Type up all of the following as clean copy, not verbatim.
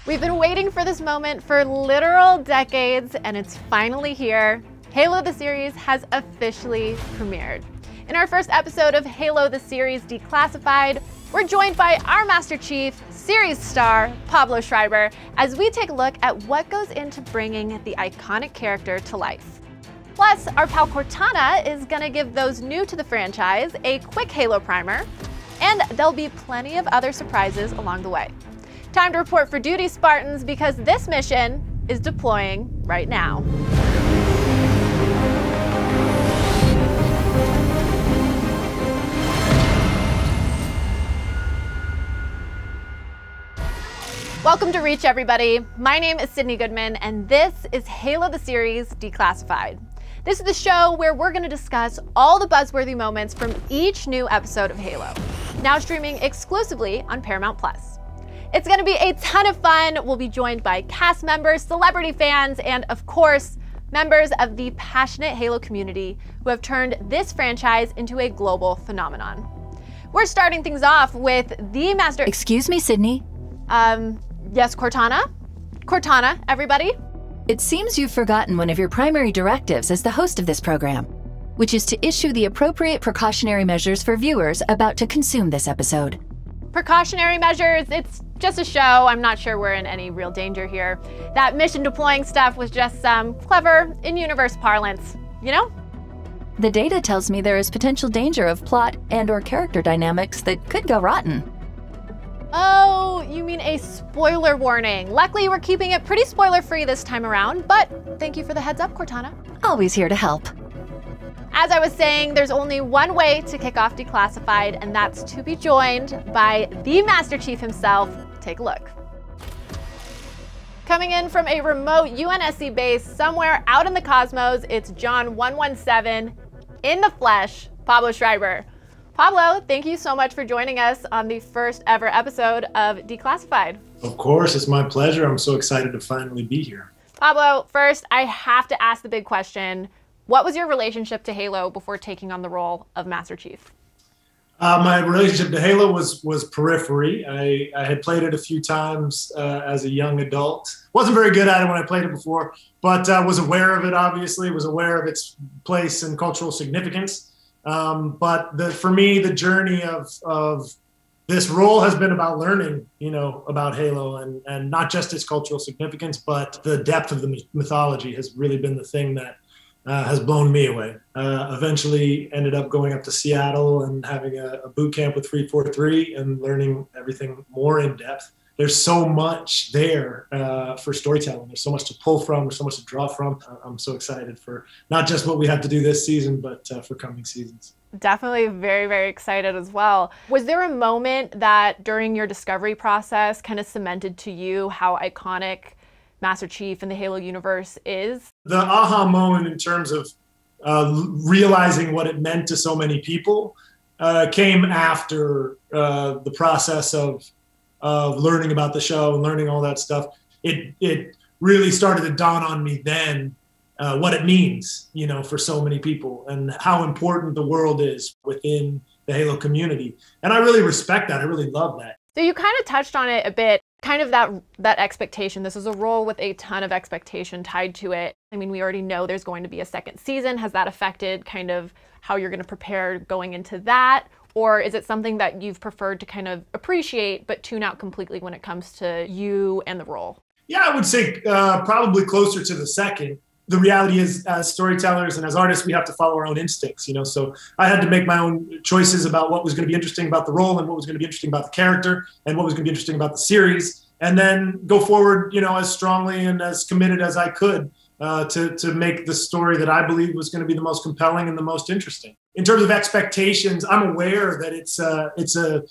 We've been waiting for this moment for literal decades, and it's finally here. Halo the series has officially premiered. In our first episode of Halo the series Declassified, we're joined by our Master Chief, series star Pablo Schreiber, as we take a look at what goes into bringing the iconic character to life. Plus, our pal Cortana is gonna give those new to the franchise a quick Halo primer, and there'll be plenty of other surprises along the way. Time to report for duty, Spartans, because this mission is deploying right now. Welcome to Reach, everybody. My name is Sydney Goodman, and this is Halo the series Declassified. This is the show where we're gonna discuss all the buzzworthy moments from each new episode of Halo, now streaming exclusively on Paramount Plus. It's gonna be a ton of fun. We'll be joined by cast members, celebrity fans, and of course, members of the passionate Halo community who have turned this franchise into a global phenomenon. We're starting things off with the master— Excuse me, Sydney? Yes, Cortana? Cortana, everybody? It seems you've forgotten one of your primary directives as the host of this program, which is to issue the appropriate precautionary measures for viewers about to consume this episode. Precautionary measures, it's just a show. I'm not sure we're in any real danger here. That mission deploying stuff was just some clever in-universe parlance, you know? The data tells me there is potential danger of plot and/or character dynamics that could go rotten. Oh, you mean a spoiler warning. Luckily, we're keeping it pretty spoiler-free this time around, but thank you for the heads up, Cortana. Always here to help. As I was saying, there's only one way to kick off Declassified, and that's to be joined by the Master Chief himself. Take a look. Coming in from a remote UNSC base somewhere out in the cosmos, it's John 117 in the flesh, Pablo Schreiber. Pablo, thank you so much for joining us on the first ever episode of Declassified. Of course, it's my pleasure. I'm so excited to finally be here. Pablo, first, I have to ask the big question. What was your relationship to Halo before taking on the role of Master Chief? My relationship to Halo was periphery. I had played it a few times as a young adult. Wasn't very good at it when I played it before, but was aware of it, obviously, was aware of its place and cultural significance. But for me, the journey of this role has been about learning, about Halo and not just its cultural significance, but the depth of the mythology has really been the thing that has blown me away. Eventually ended up going up to Seattle and having a boot camp with 343 and learning everything more in depth. There's so much there for storytelling. There's so much to pull from. There's so much to draw from. I'm so excited for not just what we have to do this season, but for coming seasons. Definitely very, very excited as well. Was there a moment that during your discovery process kind of cemented to you how iconic Master Chief in the Halo universe is? The aha moment in terms of realizing what it meant to so many people came after the process of learning about the show and learning all that stuff. It really started to dawn on me then what it means, for so many people and how important the world is within the Halo community. And I really respect that. I really love that. So you kind of touched on it a bit, kind of that expectation. This is a role with a ton of expectation tied to it. I mean, we already know there's going to be a second season. Has that affected kind of how you're going to prepare going into that? Or is it something that you've preferred to kind of appreciate but tune out completely when it comes to you and the role? Yeah, I would say probably closer to the second. The reality is, as storytellers and as artists, we have to follow our own instincts, So I had to make my own choices about what was going to be interesting about the role and what was going to be interesting about the character and what was going to be interesting about the series, and then go forward, as strongly and as committed as I could to make the story that I believe was going to be the most compelling and the most interesting. In terms of expectations, I'm aware that it's a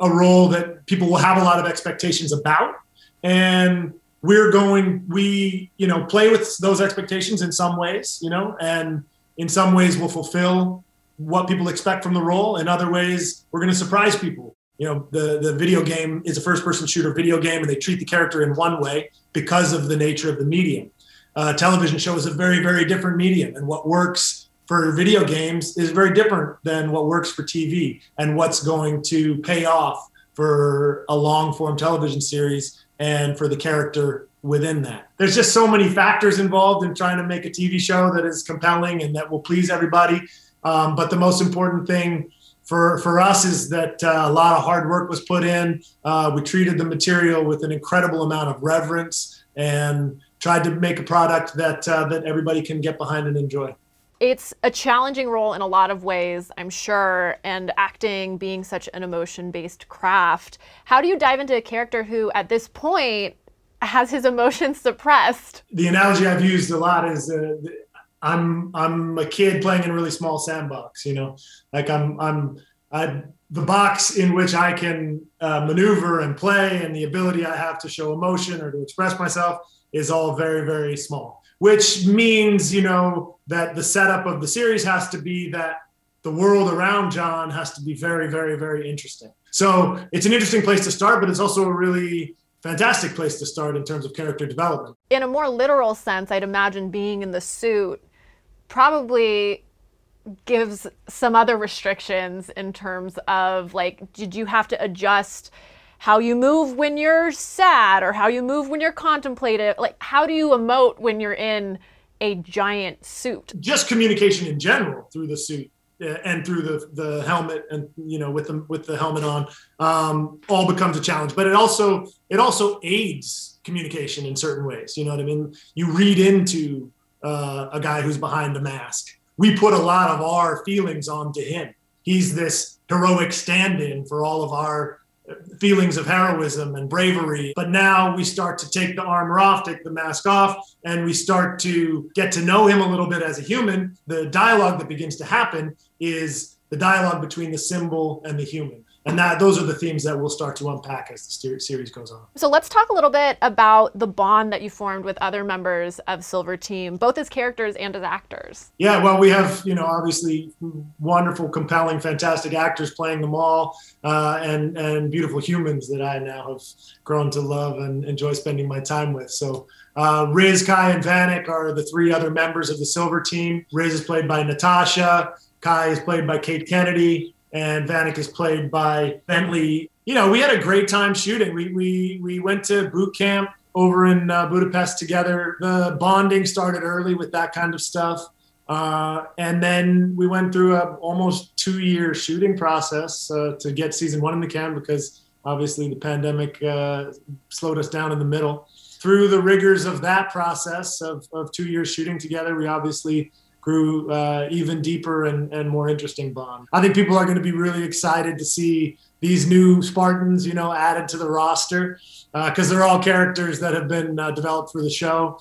role that people will have a lot of expectations about, and we play with those expectations in some ways, and in some ways we'll fulfill what people expect from the role. In other ways, we're going to surprise people. The video game is a first-person shooter video game, and they treat the character in one way because of the nature of the medium. Television show is a very, very different medium, and what works for video games is very different than what works for TV, and what's going to pay off for a long-form television series and for the character within that. There's just so many factors involved in trying to make a TV show that is compelling and that will please everybody. But the most important thing for us is that a lot of hard work was put in. We treated the material with an incredible amount of reverence and tried to make a product that everybody can get behind and enjoy. It's a challenging role in a lot of ways, I'm sure, and acting being such an emotion-based craft. How do you dive into a character who, at this point, has his emotions suppressed? The analogy I've used a lot is I'm a kid playing in a really small sandbox. You know, like the box in which I can maneuver and play, and the ability I have to show emotion or to express myself is all very, very small. Which means, you know, that the setup of the series has to be that the world around John has to be very, very, very interesting. So it's an interesting place to start, but it's also a really fantastic place to start in terms of character development. In a more literal sense, I'd imagine being in the suit probably gives some other restrictions in terms of, like, did you have to adjust how you move when you're sad or how you move when you're contemplative? Like, how do you emote when you're in a giant suit? Just communication in general through the suit and through the helmet, and, you know, with the helmet on, all becomes a challenge. But it also aids communication in certain ways. You know what I mean? You read into a guy who's behind the mask. We put a lot of our feelings onto him. He's this heroic stand-in for all of our feelings of heroism and bravery. But now we start to take the armor off, take the mask off, and we start to get to know him a little bit as a human. The dialogue that begins to happen is the dialogue between the symbol and the human. And those are the themes that we'll start to unpack as the series goes on. So let's talk a little bit about the bond that you formed with other members of Silver Team, both as characters and as actors. Yeah, well, we have, you know, obviously wonderful, compelling, fantastic actors playing them all, and beautiful humans that I now have grown to love and enjoy spending my time with. So Riz, Kai, and Vanek are the three other members of the Silver Team. Riz is played by Natasha, Kai is played by Kate Kennedy, and Vanek is played by Bentley. You know, we had a great time shooting. We went to boot camp over in Budapest together. The bonding started early with that kind of stuff. And then we went through a almost 2-year shooting process to get season 1 in the can, because obviously the pandemic slowed us down in the middle. Through the rigors of that process of 2 years shooting together, we obviously grew even deeper and more interesting bond. I think people are going to be really excited to see these new Spartans, you know, added to the roster, because they're all characters that have been developed for the show.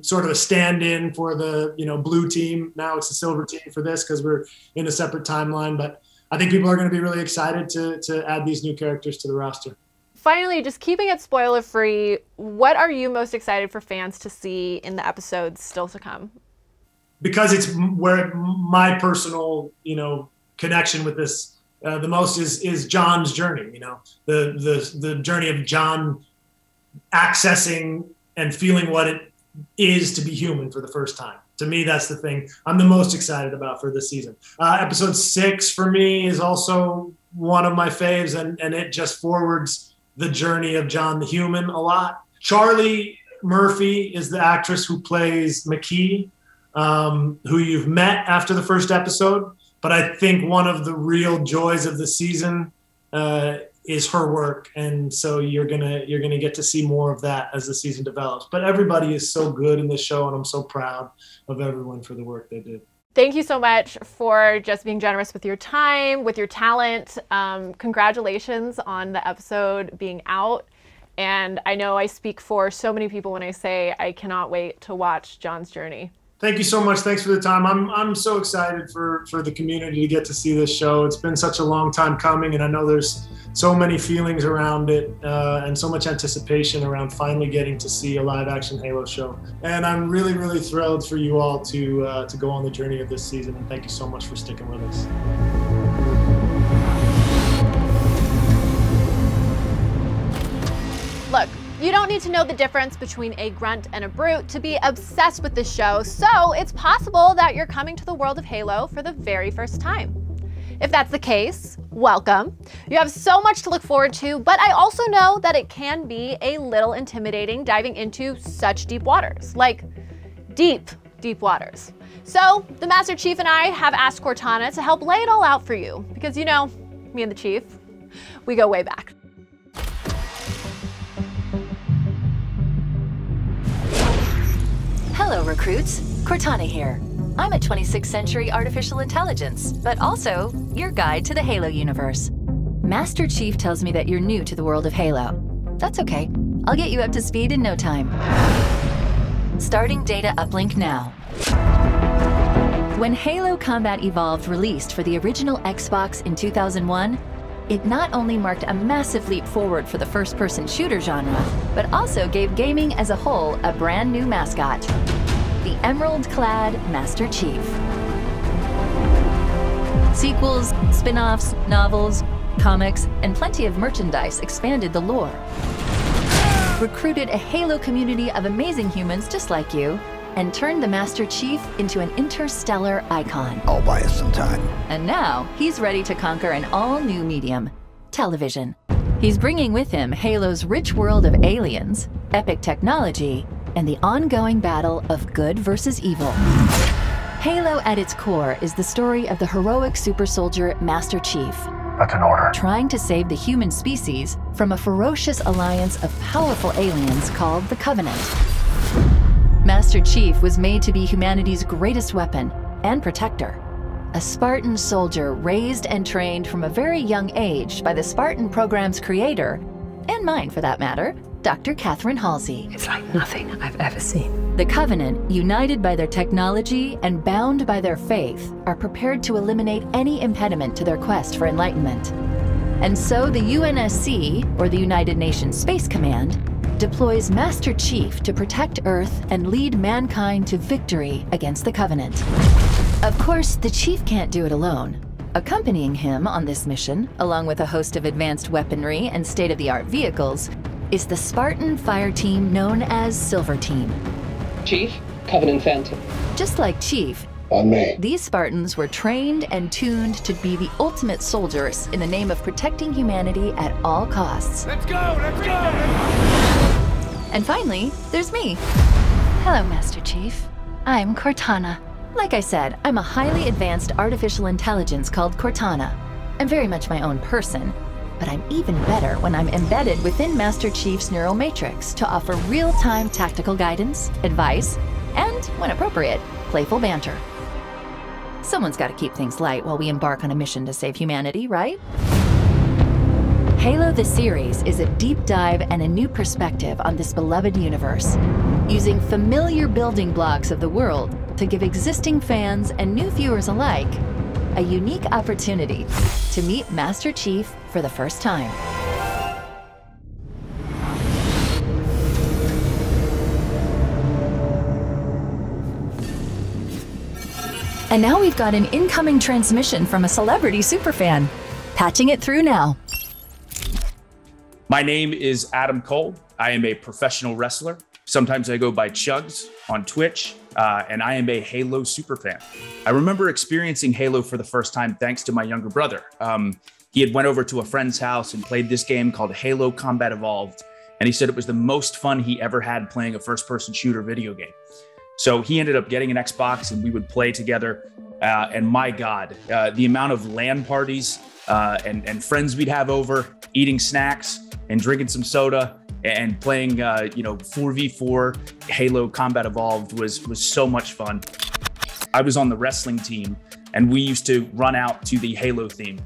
Sort of a stand-in for the, you know, blue team. Now it's the Silver Team for this, because we're in a separate timeline. But I think people are going to be really excited to add these new characters to the roster. Finally, just keeping it spoiler-free, what are you most excited for fans to see in the episodes still to come? Because it's where my personal, you know, connection with this the most is John's journey. You know, the journey of John accessing and feeling what it is to be human for the first time. To me, that's the thing I'm the most excited about for this season. Episode 6 for me is also one of my faves, and it just forwards the journey of John the human a lot. Charlie Murphy is the actress who plays McKee, who you've met after the first episode. But I think one of the real joys of the season is her work. And so you're gonna get to see more of that as the season develops. But everybody is so good in this show, and I'm so proud of everyone for the work they did. Thank you so much for just being generous with your time, with your talent. Congratulations on the episode being out. And I know I speak for so many people when I say I cannot wait to watch John's journey. Thank you so much. Thanks for the time. I'm so excited for the community to get to see this show. It's been such a long time coming, and I know there's so many feelings around it and so much anticipation around finally getting to see a live action Halo show. And I'm really, really thrilled for you all to go on the journey of this season. And thank you so much for sticking with us. Look, you don't need to know the difference between a grunt and a brute to be obsessed with this show, so it's possible that you're coming to the world of Halo for the very first time. If that's the case, welcome. You have so much to look forward to, but I also know that it can be a little intimidating diving into such deep waters, like deep waters. So the Master Chief and I have asked Cortana to help lay it all out for you, because you know, me and the Chief, we go way back. Hello, recruits. Cortana here. I'm a 26th century artificial intelligence, but also your guide to the Halo universe. Master Chief tells me that you're new to the world of Halo. That's okay. I'll get you up to speed in no time. Starting data uplink now. When Halo Combat Evolved released for the original Xbox in 2001, it not only marked a massive leap forward for the first-person shooter genre, but also gave gaming as a whole a brand new mascot. The emerald-clad Master Chief. Sequels, spin-offs, novels, comics, and plenty of merchandise expanded the lore. Recruited a Halo community of amazing humans just like you, and turned the Master Chief into an interstellar icon. I'll buy us some time. And now, he's ready to conquer an all-new medium, television. He's bringing with him Halo's rich world of aliens, epic technology, and the ongoing battle of good versus evil. Halo at its core is the story of the heroic super soldier Master Chief. That's an order. Trying to save the human species from a ferocious alliance of powerful aliens called the Covenant. Master Chief was made to be humanity's greatest weapon and protector. A Spartan soldier raised and trained from a very young age by the Spartan program's creator, and mine for that matter, Dr. Catherine Halsey. It's like nothing I've ever seen. The Covenant, united by their technology and bound by their faith, are prepared to eliminate any impediment to their quest for enlightenment. And so the UNSC, or the United Nations Space Command, deploys Master Chief to protect Earth and lead mankind to victory against the Covenant. Of course, the Chief can't do it alone. Accompanying him on this mission, along with a host of advanced weaponry and state-of-the-art vehicles, is the Spartan fire team known as Silver Team. Chief, Covenant Phantom. Just like Chief, On me. these Spartans were trained and tuned to be the ultimate soldiers in the name of protecting humanity at all costs. Let's go! Let's go! And finally, there's me. Hello, Master Chief. I'm Cortana. Like I said, I'm a highly advanced artificial intelligence called Cortana. I'm very much my own person, but I'm even better when I'm embedded within Master Chief's neural matrix to offer real-time tactical guidance, advice, and, when appropriate, playful banter. Someone's got to keep things light while we embark on a mission to save humanity, right? Halo the series is a deep dive and a new perspective on this beloved universe, using familiar building blocks of the world to give existing fans and new viewers alike a unique opportunity to meet Master Chief for the first time. And now we've got an incoming transmission from a celebrity superfan. Patching it through now. My name is Adam Cole. I am a professional wrestler. Sometimes I go by Chugs on Twitch, and I am a Halo superfan. I remember experiencing Halo for the first time thanks to my younger brother. He had went over to a friend's house and played this game called Halo Combat Evolved, and he said it was the most fun he ever had playing a first-person shooter video game. So he ended up getting an Xbox, and we would play together. And my God, the amount of LAN parties and friends we'd have over, eating snacks and drinking some soda and playing, 4v4 Halo Combat Evolved was so much fun. I was on the wrestling team, and we used to run out to the Halo theme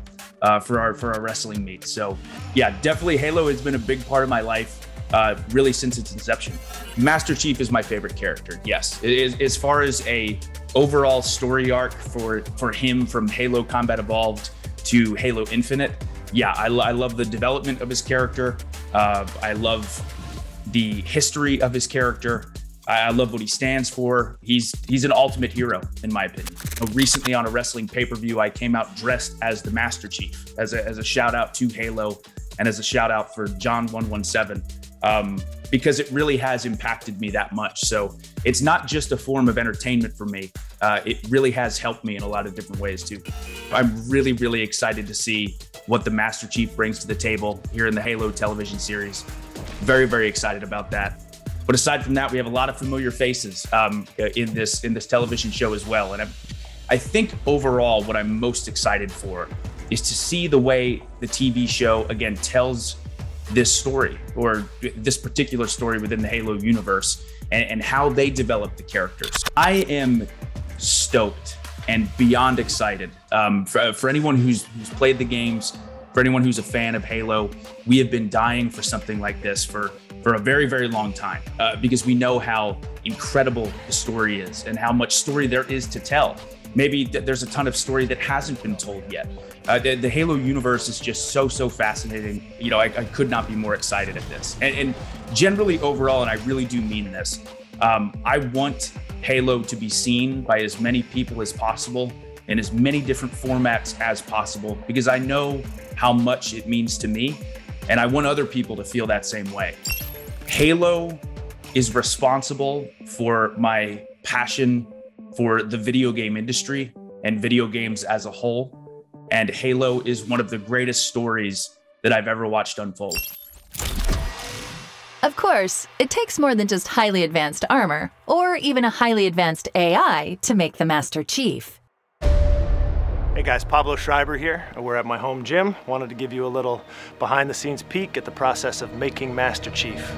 for our wrestling meets. So yeah, definitely Halo has been a big part of my life, really since its inception. Master Chief is my favorite character, yes. As far as a overall story arc for him from Halo Combat Evolved to Halo Infinite, yeah, I love the development of his character. I love the history of his character. I love what he stands for. He's an ultimate hero, in my opinion. Recently on a wrestling pay-per-view, I came out dressed as the Master Chief, as a shout out to Halo and as a shout out for John 117. because it really has impacted me that much. So it's not just a form of entertainment for me. It really has helped me in a lot of different ways too. I'm really, really excited to see what the Master Chief brings to the table here in the Halo television series. Very, very excited about that. But aside from that, we have a lot of familiar faces in this television show as well. And I think overall, what I'm most excited for is to see the way the TV show, again, tells this story, or this particular story within the Halo universe, and how they develop the characters. I am stoked and beyond excited. For anyone who's played the games, for anyone who's a fan of Halo, we have been dying for something like this for a very, very long time, because we know how incredible the story is and how much story there is to tell. Maybe there's a ton of story that hasn't been told yet. The Halo universe is just so fascinating. You know, I could not be more excited at this. And generally overall, and I really do mean this, I want Halo to be seen by as many people as possible in as many different formats as possible, because I know how much it means to me, and I want other people to feel that same way. Halo is responsible for my passion for the video game industry and video games as a whole. And Halo is one of the greatest stories that I've ever watched unfold. Of course, it takes more than just highly advanced armor, or even a highly advanced AI to make the Master Chief. Hey guys, Pablo Schreiber here. We're at my home gym. Wanted to give you a little behind-the-scenes peek at the process of making Master Chief.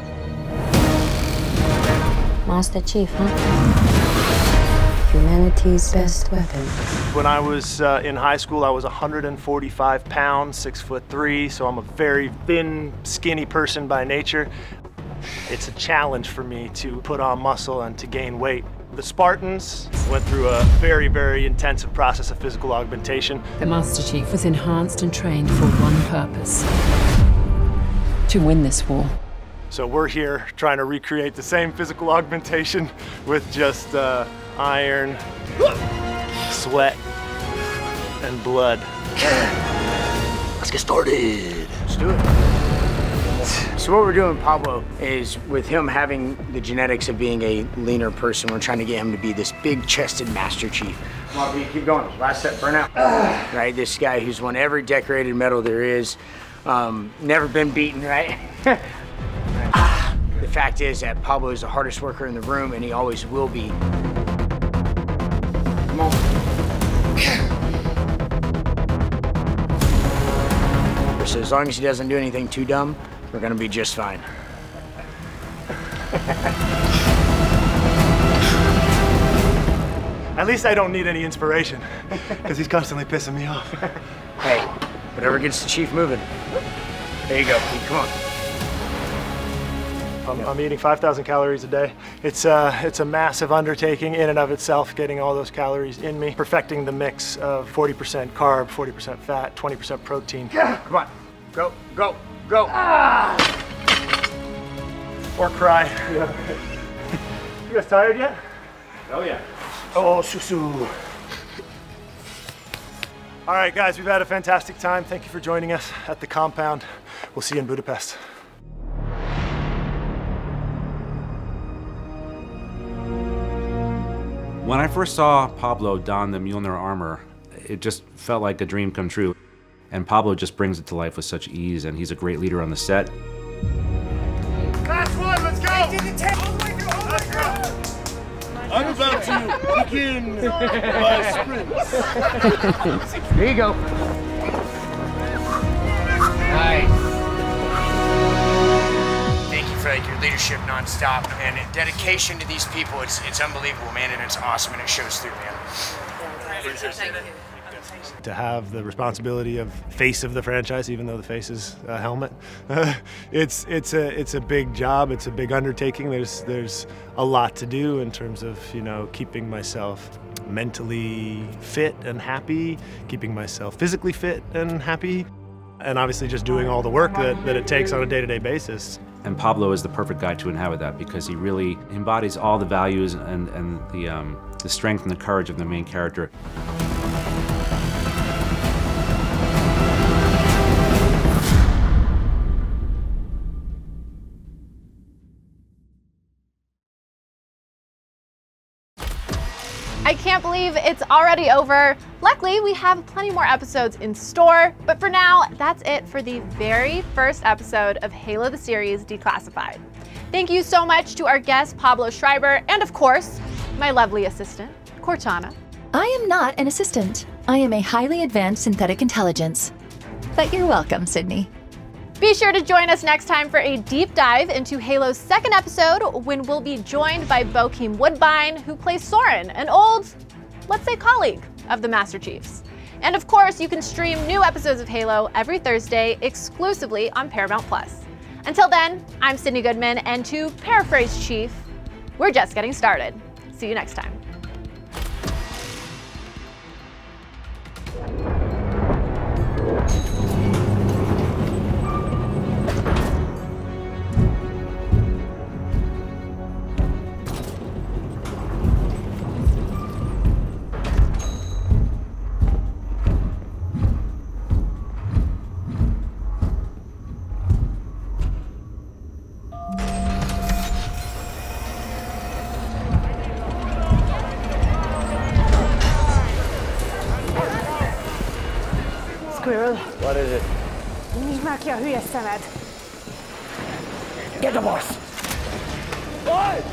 Master Chief, huh? Humanity's best weapon. When I was in high school, I was 145 pounds, 6'3", so I'm a very thin, skinny person by nature. It's a challenge for me to put on muscle and to gain weight. The Spartans went through a very, very intensive process of physical augmentation. The Master Chief was enhanced and trained for one purpose: to win this war. So we're here trying to recreate the same physical augmentation with just iron, sweat, and blood. Let's get started. Let's do it. So what we're doing, Pablo, is with him having the genetics of being a leaner person, we're trying to get him to be this big-chested Master Chief. Come on, B, keep going. Last set, burn out. Right, this guy who's won every decorated medal there is, never been beaten, right? The fact is that Pablo is the hardest worker in the room, and he always will be. Come on. So as long as he doesn't do anything too dumb, we're gonna be just fine. At least I don't need any inspiration, because he's constantly pissing me off. Hey, whatever gets the Chief moving. There you go, Pete, come on. I'm eating 5,000 calories a day. It's a massive undertaking in and of itself, getting all those calories in me, perfecting the mix of 40% carb, 40% fat, 20% protein. Come on, go, go, go. Or cry. Yeah. You guys tired yet? Oh yeah. Oh, susu. All right, guys, we've had a fantastic time. Thank you for joining us at the compound. We'll see you in Budapest. When I first saw Pablo don the Mjolnir armor, it just felt like a dream come true. And Pablo just brings it to life with such ease, and he's a great leader on the set. Last one, let's go! Let's go! I'm about to begin my sprints. There you go. Nice. Thank you for your leadership nonstop and dedication to these people. It's unbelievable, man, and it's awesome, and it shows through, man. To have the responsibility of face of the franchise, even though the face is a helmet, it's a big job. It's a big undertaking. There's a lot to do in terms of, you know, keeping myself mentally fit and happy, keeping myself physically fit and happy, and obviously just doing all the work that it takes on a day-to-day basis. And Pablo is the perfect guy to inhabit that, because he really embodies all the values and the strength and the courage of the main character. I can't believe it's already over. Luckily, we have plenty more episodes in store, but for now, that's it for the very first episode of Halo the Series Declassified. Thank you so much to our guest, Pablo Schreiber, and of course, my lovely assistant, Cortana. I am not an assistant. I am a highly advanced synthetic intelligence. But you're welcome, Sydney. Be sure to join us next time for a deep dive into Halo's second episode, when we'll be joined by Bokeem Woodbine, who plays Soren, an old, let's say, colleague of the Master Chiefs. And of course, you can stream new episodes of Halo every Thursday exclusively on Paramount Plus. Until then, I'm Sydney Goodman, and to paraphrase Chief, we're just getting started. See you next time. What is it? Nyisd már ki a hülye szemed! Get the boss! What?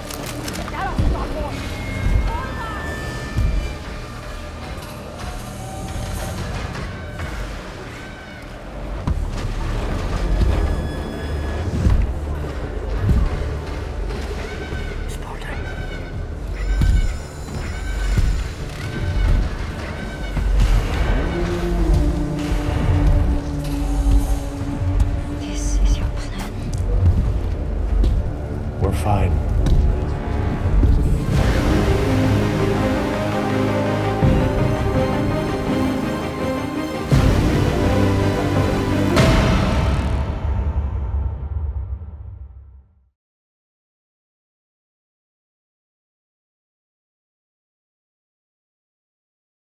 This is your plan. We're fine.